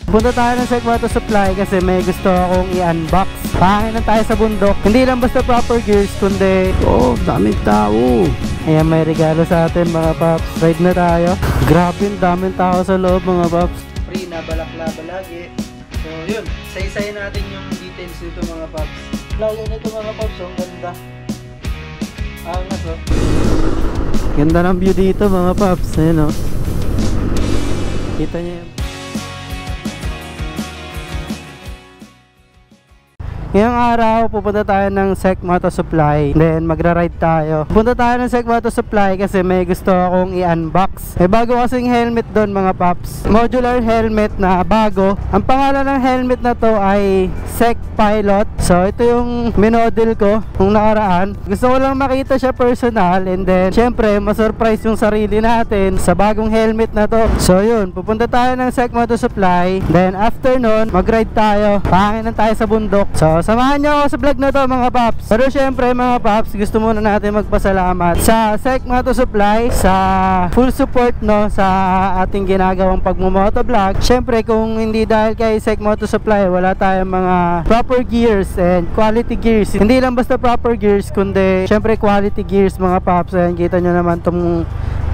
Punta tayo ng Sec Water Supply kasi may gusto akong i-unbox. Pangin na tayo sa bundok. Hindi lang basta proper gears, kundi daming tao. Ayan, may regalo sa atin mga paps. Ride na tayo. Grabe, daming tao sa loob mga paps. Free na balaklava lagi. So yun, isa-isayin natin yung details nito mga paps. Lalo nito mga paps, ang ganda. Angas oh. Ganda ng view dito mga paps. Ayan oh. Kita niyo yun. Ngayong araw, pupunta tayo ng Sec Moto Supply. Then, magra-ride tayo. Pupunta tayo ng Sec Moto Supply kasi may gusto akong i-unbox. May bago kasing helmet doon mga paps. Modular helmet na bago. Ang pangalan ng helmet na to ay Sec Pilot. So, ito yung minodel ko nung nakaraan. Gusto ko lang makita siya personal. And then, syempre, masurprise yung sarili natin sa bagong helmet na to. So, yun. Pupunta tayo ng Sec Moto Supply. Then, after nun, mag-ride tayo. Pahanginan tayo sa bundok. So, samahan nyo ako sa vlog na to mga paps. Pero syempre mga paps, gusto muna natin magpasalamat sa Sec Moto Supply sa full support no sa ating ginagawang pagmumoto vlog. Syempre kung hindi dahil kay Sec Moto Supply, wala tayong mga proper gears and quality gears. Hindi lang basta proper gears, kundi syempre quality gears mga paps. Ayan, kita nyo naman tong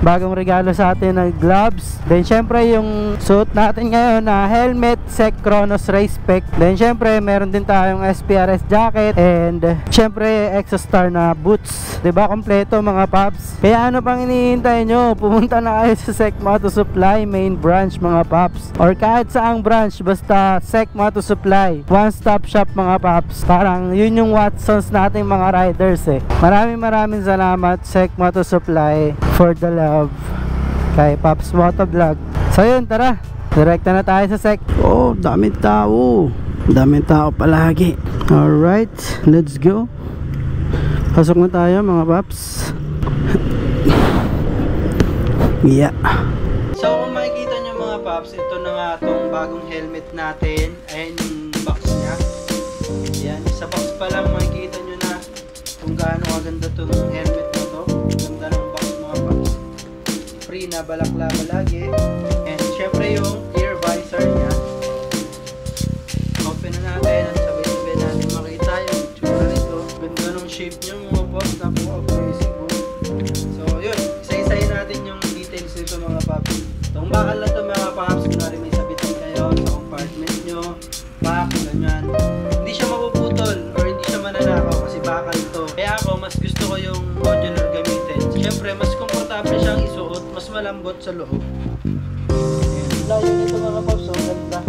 bagong regalo sa atin na gloves. Then syempre yung suit natin ngayon na helmet, Sec Chronos Race Spec. Then syempre meron din tayong SPRS jacket and syempre Exostar na boots. Diba kompleto mga paps? Kaya ano pang hinihintay nyo? Pumunta na kayo sa Sec Moto Supply main branch mga paps. Or kahit saang branch, basta Sec Moto Supply. One stop shop mga paps. Parang yun yung Watsons nating mga riders eh. Maraming salamat Sec Moto Supply for the love kay Paps Moto Vlog. So yun, tara, direkta na tayo sa Sec. Daming tao. Daming tao palagi. Alright, let's go. Pasok na tayo mga paps. Yeah. So kung makikita nyo mga paps, ito na nga itong bagong helmet natin. Ayan yung box nya. Ayan, sa box pa lang makikita nyo na kung gaano kaganda itong helmet na to. Ganda ng box mga paps. Free na balaklava lagi. And syempre yung ear visor nya. Open na natin at sabay-sabay natin makita yung itsura nito. Ganda ng shape nyo mga paps. Napaka-amazing po. So yun, isa-isayin natin yung details nito mga paps. Itong bakal na ito mga paps, kunwari may sabitan kayo sa compartment nyo, pack, ganyan. Hindi siya mapuputol or hindi siya mananakaw kasi bakal ito. Kaya ako, mas gusto ko yung modular gamitin. Siyempre, mas komportable siyang isuot, mas malambot sa loob. Layo nito mga paps, ang ganda.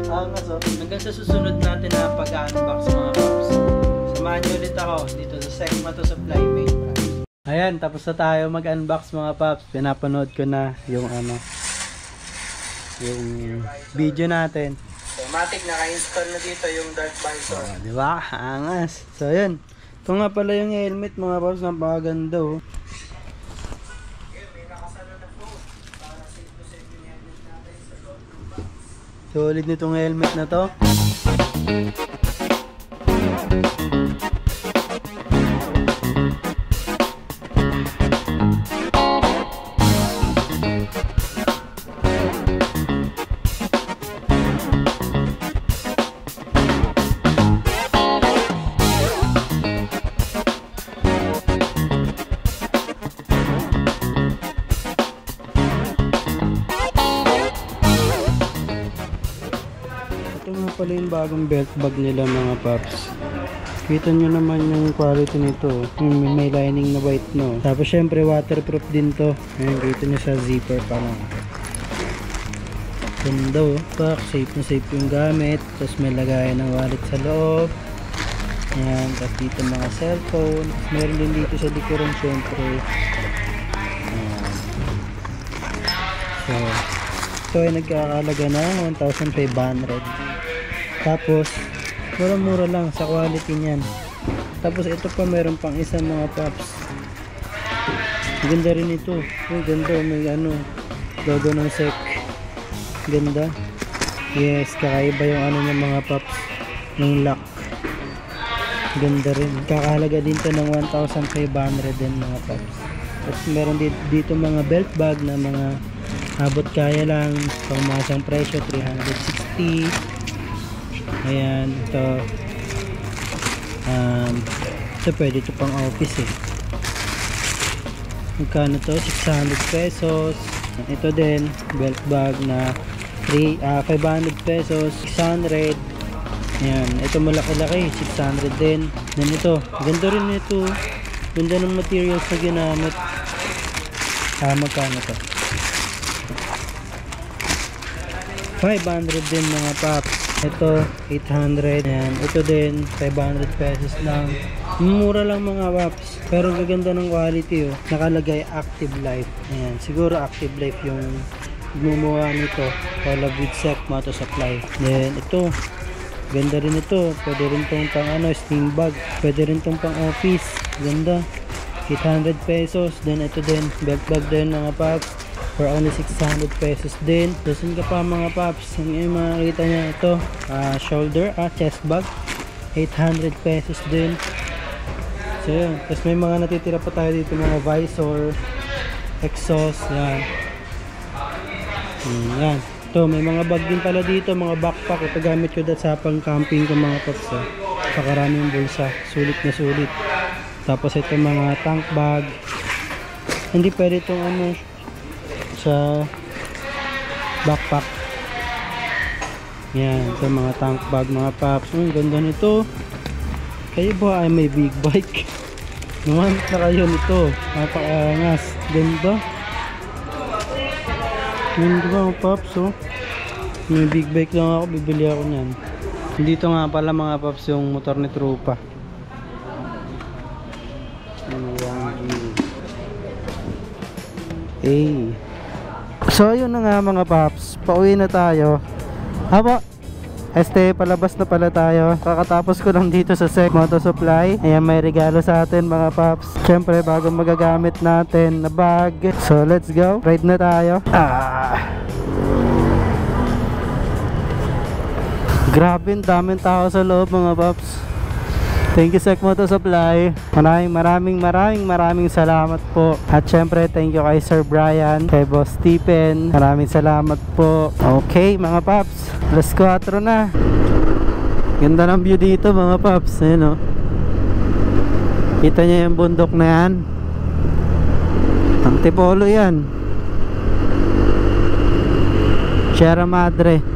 Angas oh. Hanggang sa susunod natin na pag-unbox mga paps. Samahan nyo ulit ako dito sa Sec Moto Supply main branch. Ayan, tapos na tayo mag-unbox mga paps. Pinapanood ko na yung yung video natin. Automatic naka-install na dito yung dark visor. Diba? Angas. So yun. Ito nga pala yung helmet mga paps. Napakaganda oh. Solid nitong helmet na to. Pala yung bagong belt bag nila mga paps. Kita nyo naman yung quality nito. May lining na white no. Tapos syempre waterproof din to. Ayan, kita nyo sa zipper pa lang. Ganda oh. Pak, safe na safe yung gamit. Tapos may lagayan ng wallet sa loob. Ayan, tapos dito mga cellphone. Meron din dito sa likuran syempre. Ayan. So, ito ay nagkakalaga na 1,500. Tapos mura-mura lang sa quality niyan. Tapos ito pa meron pang isa mga paps. Ganda rin ito. Ang ganda, may logo ng Sec. Ganda. Yes, kakaiba yung niya mga paps ng lock. Ganda rin. Kakahalaga din to ng 1,500 din mga paps. Tapos meron dito mga belt bag na mga abot kaya lang, pangmasang presyo 360. Ayan, ito pwede ito pang office eh. Magkano to? 600 pesos. Ito din, belt bag na 500 pesos, 600. Ayan, ito malaki-laki, 600 din. Then ito, ganda rin ito. Ganda ng materials na ginamit. Magkano to? 500 din mga paps. Ito 800. Ayan, ito din 500 pesos lang. Mura lang mga paps, pero gaganda ng quality oh. Nakalagay Active Life. Ayan, siguro Active Life yung gumawa nito. Collab with Sec Moto Supply. Then ito, ganda rin ito. Pwede rin tong pang steam bag. Pwede rin tong pang office. Ganda. 800 pesos. Then ito din, belt bag din mga paps, for only 600 pesos din. Doon ka pa mga paps. Yung makikita niya ito, shoulder, chest bag, 800 pesos din. So yun. Tapos may mga natitira pa tayo dito, mga visor, exhaust, yan. Yan. Ito, may mga bag din pala dito, mga backpack. Ito gamit ko sa pang camping ko mga paps. Pakaraming bulsa, sulit na sulit. Tapos ito mga tank bag. Hindi pwede itong sa backpack. Yan, ito mga tank bag mga paps. Ganda nito. Kayo ba ay may big bike? Naman na kayo nito. Napakaangas. Ganda. Ganda mga paps oh. May big bike lang ako, bibili ako nyan. Dito nga pala mga paps yung motor ni Trupa. So yun na nga mga paps, pauwi na tayo. Haba, palabas na pala tayo. Kakatapos ko lang dito sa Sec Moto Supply. Ayan, may regalo sa atin mga paps. Syempre bago magagamit natin na bag. So let's go, ride na tayo. Grabe, daming tao sa loob mga paps. Thank you Sec Moto Supply. Maraming salamat po. At syempre thank you kay Sir Brian, kay Boss Stephen. Maraming salamat po. Okay mga paps, alas 4 na. Ganda ng view dito mga paps. Ayan o. Kita niyo yung bundok na yan. Antipolo yan. Sierra Madre.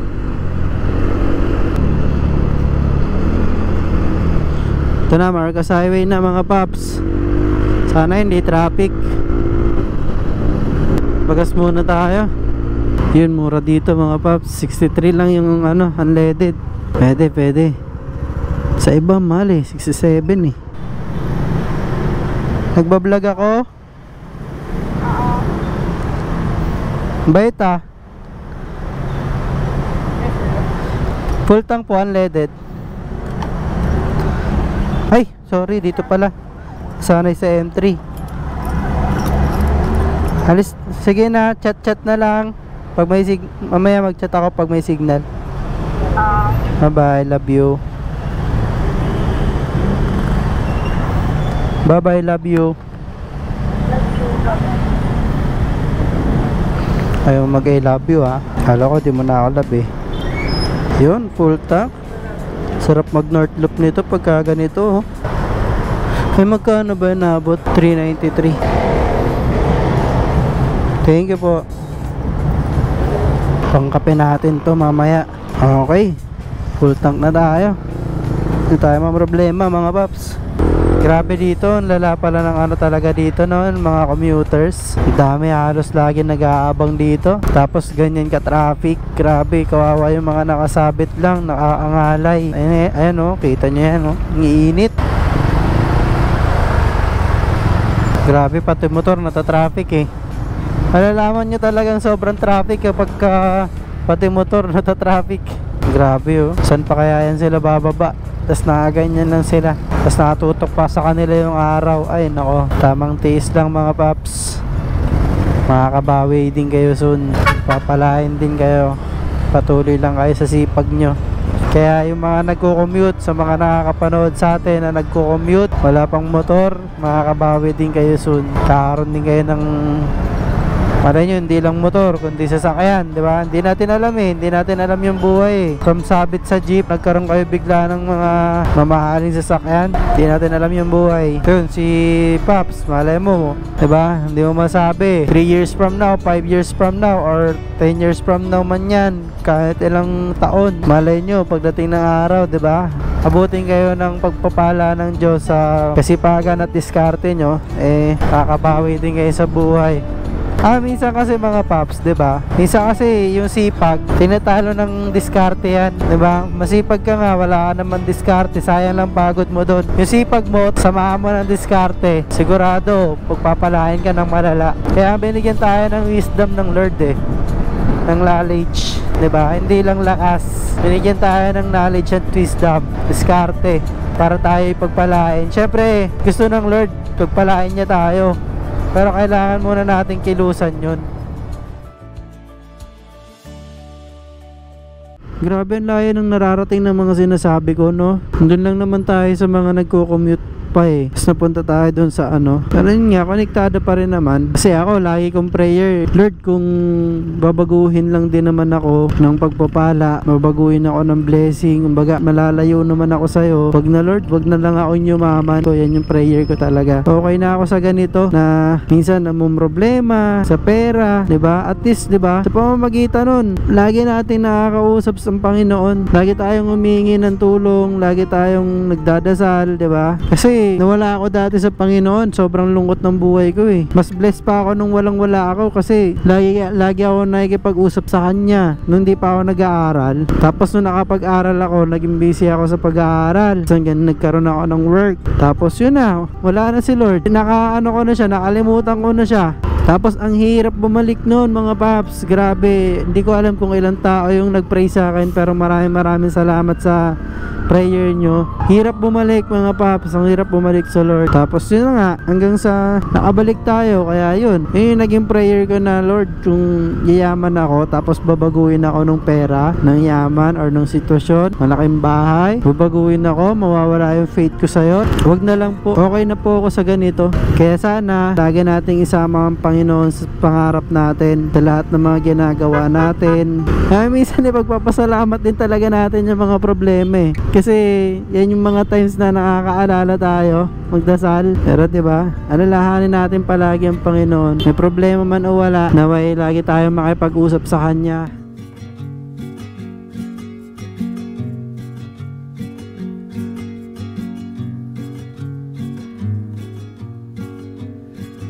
Ito na, Marcos Highway na mga paps. Sana hindi traffic. Bagas muna tayo. Yun, mura dito mga paps. 63 lang yung unleaded. Pwede. Sa iba mahal 67 eh. Nagbablog ako. Bait Full tank po, unleaded. Ay, sorry, dito pala. Sanay sa M3. Alis, sige na, chat na lang. Pag may mamaya mag-chat ako pag may signal. Bye-bye, love you. Bye-bye, love you. Ayaw mag-I love you Kala ko di mo na ako love Yun, full tank. Sarap mag north loop nito pagka ganito Ay magkano ba naabot? 393. Thank you po. Pangkape natin to mamaya. Okay, full tank na tayo. Hindi tayo problema mga paps. Grabe dito, lala pala ng talaga dito mga commuters. Dami, halos lagi nag-aabang dito. Tapos ganyan ka traffic. Grabe, kawawa yung mga nakasabit lang, nakaangalay. Ayan kita nyo yan ang iinit. Grabe, pati motor nata-traffic Malalaman nyo talagang sobrang traffic kapag pati motor nata-traffic. Grabe saan pa kaya yan sila bababa? Tapos nakaganyan lang sila. Tapos nakatutok pa sa kanila yung araw. Ay nako, tamang tiis lang mga paps. Makakabawi din kayo soon. Papalain din kayo. Patuloy lang kayo sa sipag nyo. Kaya yung mga nagko-commute, sa mga nakakapanood sa atin na nagko-commute, wala pang motor, makakabawi din kayo soon. Kakaroon din kayo ng Para nyo, hindi lang motor, kundi sasakyan, di ba? Hindi natin alam eh, hindi natin alam yung buhay eh. From sabit sa jeep, nagkaroon kayo bigla ng mga mamahaling sasakyan, hindi natin alam yung buhay. Yun, si Pops, malay mo, di ba? Hindi mo masabi, 3 years from now, 5 years from now, or 10 years from now man yan, kahit ilang taon, malay nyo, pagdating ng araw, di ba? Abutin kayo ng pagpapala ng Diyos sa kasipagan at diskarte nyo, eh, kakabawi din kayo sa buhay. Minsan kasi mga paps, 'di ba? Minsan kasi yung sipag, tinatalo ng diskarte 'yan, 'di ba? Masipag ka nga, wala ka naman diskarte, sayang lang pagod mo doon. Yung sipag mo, samahan mo ng diskarte, sigurado pagpapalain ka ng malala. Kaya binigyan tayo ng wisdom ng Lord eh, ng knowledge, 'di ba? Hindi lang lakas. Binigyan tayo ng knowledge at wisdom, diskarte, para tayo ipagpalain. Syempre, gusto ng Lord pagpalain niya tayo, pero kailangan muna natin kilusan yun. Grabe ang layo ng nararating ng mga sinasabi ko, no? Doon lang naman tayo sa mga nagko-commute pa eh. Tapos napunta tayo doon sa ano. Pero yun nga, konektado pa rin naman. Kasi ako, lagi kong prayer, Lord, kung babaguhin lang din naman ako ng pagpapala, babaguhin ako ng blessing, kumbaga malalayo naman ako sa'yo, wag na Lord, wag na lang ako inyumaman. So yan yung prayer ko talaga. Okay na ako sa ganito, na minsan namong problema sa pera, 'di ba? At least, 'di ba, sa pamamagitan nun, lagi natin nakakausap sa Panginoon, lagi tayong humingi ng tulong, lagi tayong nagdadasal, 'di ba? Kasi nawala ako dati sa Panginoon, sobrang lungkot ng buhay ko eh. Mas blessed pa ako nung walang wala ako, kasi lagi ako nakikipag-usap sa Kanya nung di pa ako nag-aaral. Tapos nung nakapag-aral ako, naging busy ako sa pag-aaral. So nagkaroon ako ng work. Tapos yun na, wala na si Lord. Nakaano ko na siya, nakalimutan ko na siya. Tapos ang hirap bumalik noon mga paps. Grabe, hindi ko alam kung ilang tao yung nag-pray sa akin, pero maraming salamat sa prayer nyo. Hirap bumalik mga paps, ang hirap bumalik sa Lord. Tapos yun na nga, hanggang sa nakabalik tayo. Kaya yun yung naging prayer ko na, Lord, kung yayaman ako, tapos babaguhin ako ng pera, ng yaman or ng sitwasyon, malaking bahay, babaguhin ako, mawawala yung faith ko sa'yo, wag na lang po, okay na po ako sa ganito. Kaya sana lagi nating isama ang Panginoon sa pangarap natin, sa lahat ng mga ginagawa natin. Kaya minsan ipagpapasalamat din talaga natin yung mga problema eh. Kasi yan yung mga times na nakakaalala tayo magdasal. Pero 'di ba? Alalahanin natin palagi ang Panginoon. May problema man o wala, naway lagi tayo makipag-usap sa Kanya.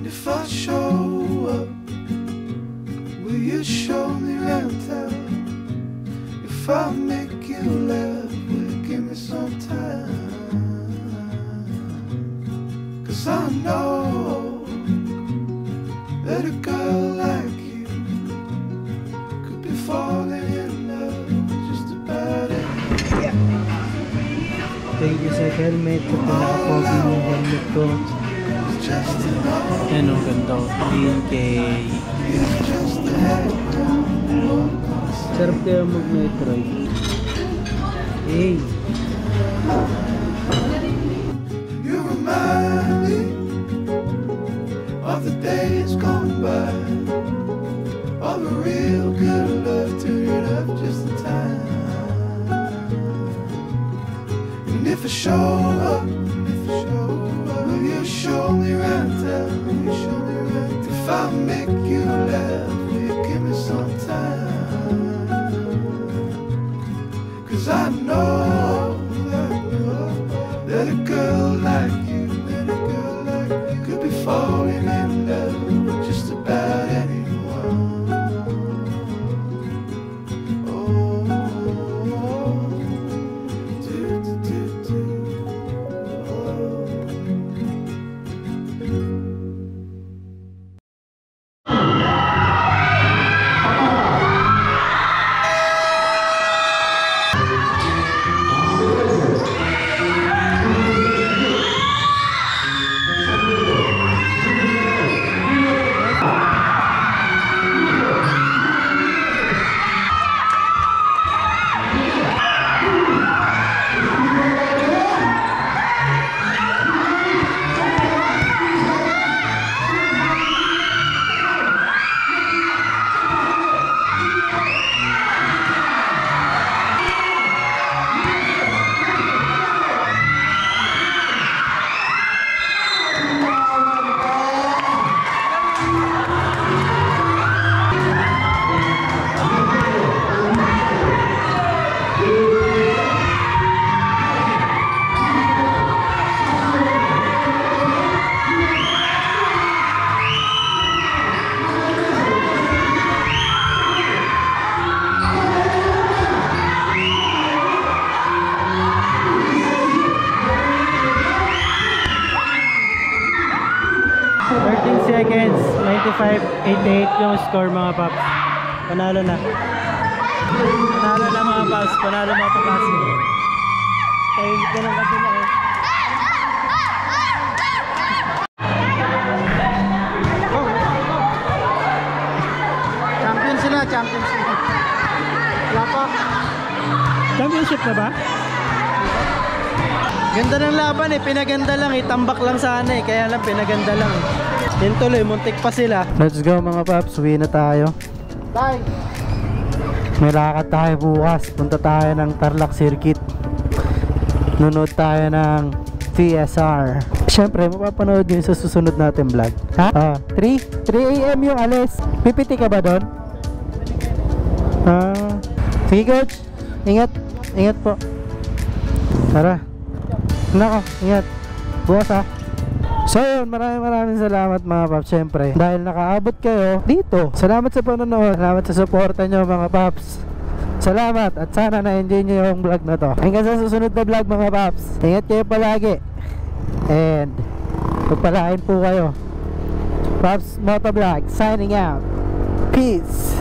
If I show up, will you show me around town? If I make you laugh, will you give me some time? 'Cause I know that a girl like you could be falling in love with just about anything. Thank you sa helmet. Ito nakapogi yung helmet ko. Yan o, ganda o. 15K. Sarap kaya mag-metroid. Hey! You remind me of the days gone by, of a real good love to your love just in time. And if I show up, will you show me around town? If I make you laugh, will you give me some time? 'Cause I know that a girl like you could be falling in love with just about anyone. Oh, do, do, do, do. 85-88 yung score mga paps. Panalo na. Panalo na mga paps. Panalo mga paps. Kaya ganun kasi na eh. Champion sila, championship. Wala pa. Championship na ba? Ganda ng laban eh, pinaganda lang eh, tambak lang sana eh, kaya lang pinaganda lang eh. Yun tuloy, muntik pa sila. Let's go mga paps, uwi na tayo. Bye! May lakad tayo bukas, punta tayo ng Tarlac Circuit. Nunod tayo ng TSR. Siyempre, mapapanood yun sa susunod natin vlog. Ha? 3 AM yung alis. Pipiti ka ba doon? Sige coach, ingat. Ingat po. Tara. Nako, ingat. Bukas ha. So yun, maraming salamat mga paps. Siyempre, dahil nakaabot kayo dito. Salamat sa panonood. Salamat sa suporta nyo mga paps. Salamat at sana na-enjoy nyo yung vlog na to. Hanggang sa susunod na vlog mga paps. Ingat kayo palagi. And pagpalain po kayo. Paps Motovlog signing out. Peace.